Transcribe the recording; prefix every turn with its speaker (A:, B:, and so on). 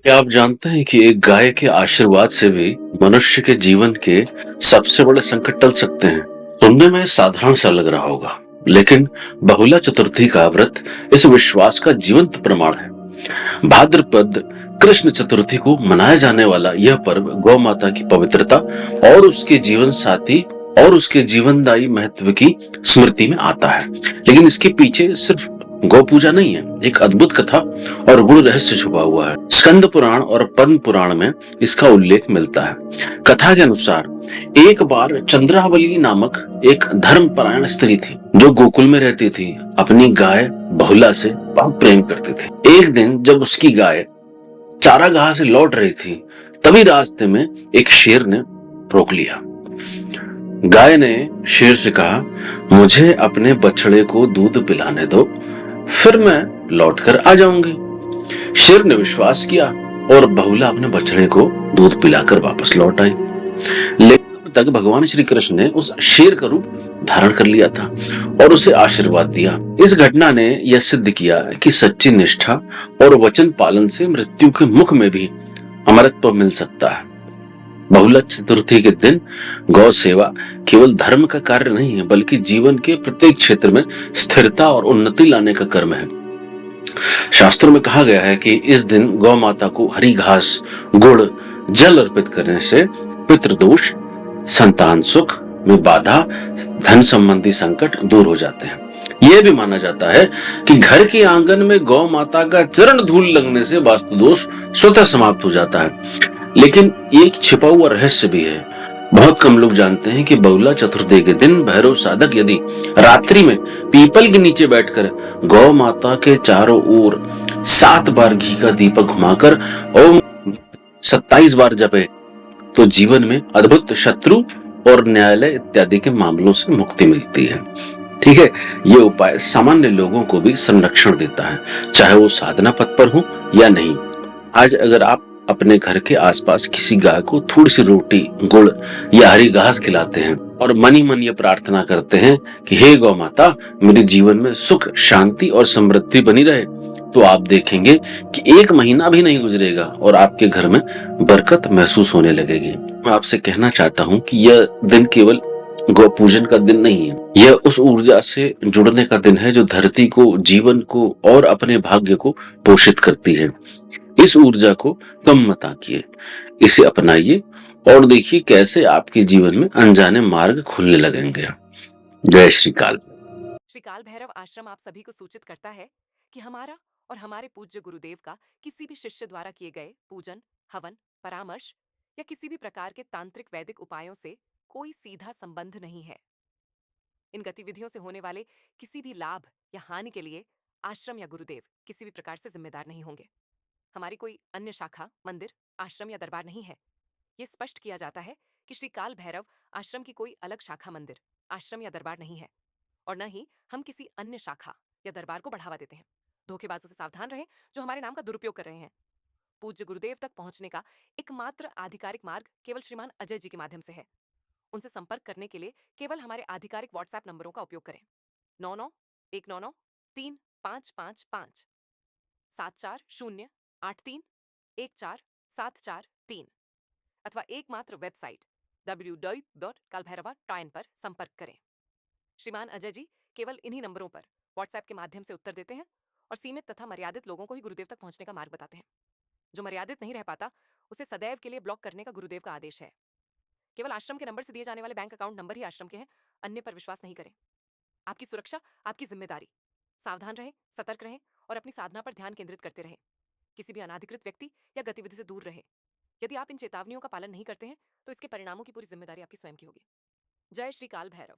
A: क्या आप जानते हैं कि एक गाय के आशीर्वाद से भी मनुष्य के जीवन के सबसे बड़े संकट टल सकते हैं। सुनने में साधारण सा लग रहा होगा, लेकिन बहुला चतुर्थी का व्रत इस विश्वास का जीवंत प्रमाण है। भाद्रपद कृष्ण चतुर्थी को मनाया जाने वाला यह पर्व गौ माता की पवित्रता और उसके जीवन साथी और उसके जीवनदायी महत्व की स्मृति में आता है। लेकिन इसके पीछे सिर्फ गौ पूजा नहीं है, एक अद्भुत कथा और गुण रहस्य छुपा हुआ है। स्कंद पुराण और पद्म पुराण में इसका उल्लेख मिलता है। कथा के अनुसार एक बार चंद्रावली नामक एक धर्मपरायण स्त्री थी जो गोकुल में रहती थी। अपनी गाय बहुला से बहुत प्रेम करती थी। एक दिन जब उसकी गाय चारागाह से लौट रही थी, तभी रास्ते में एक शेर ने रोक लिया। गाय ने शेर से कहा, मुझे अपने बछड़े को दूध पिलाने दो, फिर मैं लौटकर आ जाऊंगी। शेर ने विश्वास किया और बहुला अपने बछड़े को दूध पिलाकर वापस लौट आई। लेकिन तब तक भगवान श्री कृष्ण ने उस शेर का रूप धारण कर लिया था और उसे आशीर्वाद दिया। इस घटना ने यह सिद्ध किया कि सच्ची निष्ठा और वचन पालन से मृत्यु के मुख में भी अमरत्व मिल सकता है। बहुला चतुर्थी के दिन गौ सेवा केवल धर्म का कार्य नहीं है, बल्कि जीवन के प्रत्येक क्षेत्र में स्थिरता और उन्नति लाने का कर्म है। शास्त्रों में कहा गया है कि इस दिन गौ माता को हरी घास, गुड़, जल अर्पित करने से पितृदोष, संतान सुख में बाधा, धन संबंधी संकट दूर हो जाते हैं। यह भी माना जाता है कि घर के आंगन में गौ माता का चरण धूल लगने से वास्तु दोष स्वतः समाप्त हो जाता है। लेकिन एक छिपा हुआ रहस्य भी है। बहुत कम लोग जानते हैं कि बहुला चतुर्थी के दिन भैरव साधक यदि रात्रि में पीपल के नीचे बैठकर गौ माता के चारों ओर 7 बार घी का दीपक घुमाकर ओम 27 बार जपे, तो जीवन में अद्भुत शत्रु और न्यायालय इत्यादि के मामलों से मुक्ति मिलती है। ठीक है, ये उपाय सामान्य लोगों को भी संरक्षण देता है, चाहे वो साधना पथ पर हो या नहीं। आज अगर आप अपने घर के आसपास किसी गाय को थोड़ी सी रोटी, गुड़ या हरी घास खिलाते हैं और मन ही मन ये प्रार्थना करते हैं कि हे गौ माता, मेरे जीवन में सुख, शांति और समृद्धि बनी रहे, तो आप देखेंगे कि 1 महीना भी नहीं गुजरेगा और आपके घर में बरकत महसूस होने लगेगी। मैं आपसे कहना चाहता हूँ कि यह दिन केवल गौ पूजन का दिन नहीं है, यह उस ऊर्जा से जुड़ने का दिन है जो धरती को, जीवन को और अपने भाग्य को पोषित करती है। इस ऊर्जा को कम मत आंकिए, इसे अपनाइए और देखिए कैसे आपके जीवन में अनजाने मार्ग खुलने लगेंगे। जय श्री काल।
B: श्री काल भैरव आश्रम आप सभी को सूचित करता है कि हमारा और हमारे पूज्य गुरुदेव का किसी भी शिष्य द्वारा किए गए पूजन, हवन, परामर्श या किसी भी प्रकार के तांत्रिक वैदिक उपायों से कोई सीधा संबंध नहीं है। इन गतिविधियों से होने वाले किसी भी लाभ या हानि के लिए आश्रम या गुरुदेव किसी भी प्रकार से जिम्मेदार नहीं होंगे। हमारी कोई अन्य शाखा, मंदिर, आश्रम या दरबार नहीं है। ये स्पष्ट किया जाता है कि श्री काल भैरव आश्रम की कोई अलग शाखा, मंदिर, आश्रम या दरबार नहीं है और न ही हम किसी अन्य शाखा या दरबार को बढ़ावा देते हैं। धोखेबाजों से सावधान रहें जो हमारे नाम का दुरुपयोग कर रहे हैं। पूज्य गुरुदेव तक पहुंचने का एकमात्र आधिकारिक मार्ग केवल श्रीमान अजय जी के माध्यम से है। उनसे संपर्क करने के लिए केवल हमारे आधिकारिक व्हाट्सएप नंबरों का उपयोग करें। 99 199 3555 7408314743 अथवा एकमात्र वेबसाइट www.kalbhairava.in पर संपर्क करें। श्रीमान अजय जी केवल इन्हीं नंबरों पर व्हाट्सएप के माध्यम से उत्तर देते हैं और सीमित तथा मर्यादित लोगों को ही गुरुदेव तक पहुंचने का मार्ग बताते हैं। जो मर्यादित नहीं रह पाता उसे सदैव के लिए ब्लॉक करने का गुरुदेव का आदेश है। केवल आश्रम के नंबर से दिए जाने वाले बैंक अकाउंट नंबर ही आश्रम के हैं, अन्य पर विश्वास नहीं करें। आपकी सुरक्षा आपकी जिम्मेदारी। सावधान रहें, सतर्क रहें और अपनी साधना पर ध्यान केंद्रित करते रहें। किसी भी अनाधिकृत व्यक्ति या गतिविधि से दूर रहें। यदि आप इन चेतावनियों का पालन नहीं करते हैं तो इसके परिणामों की पूरी जिम्मेदारी आपकी स्वयं की होगी। जय श्री काल भैरव।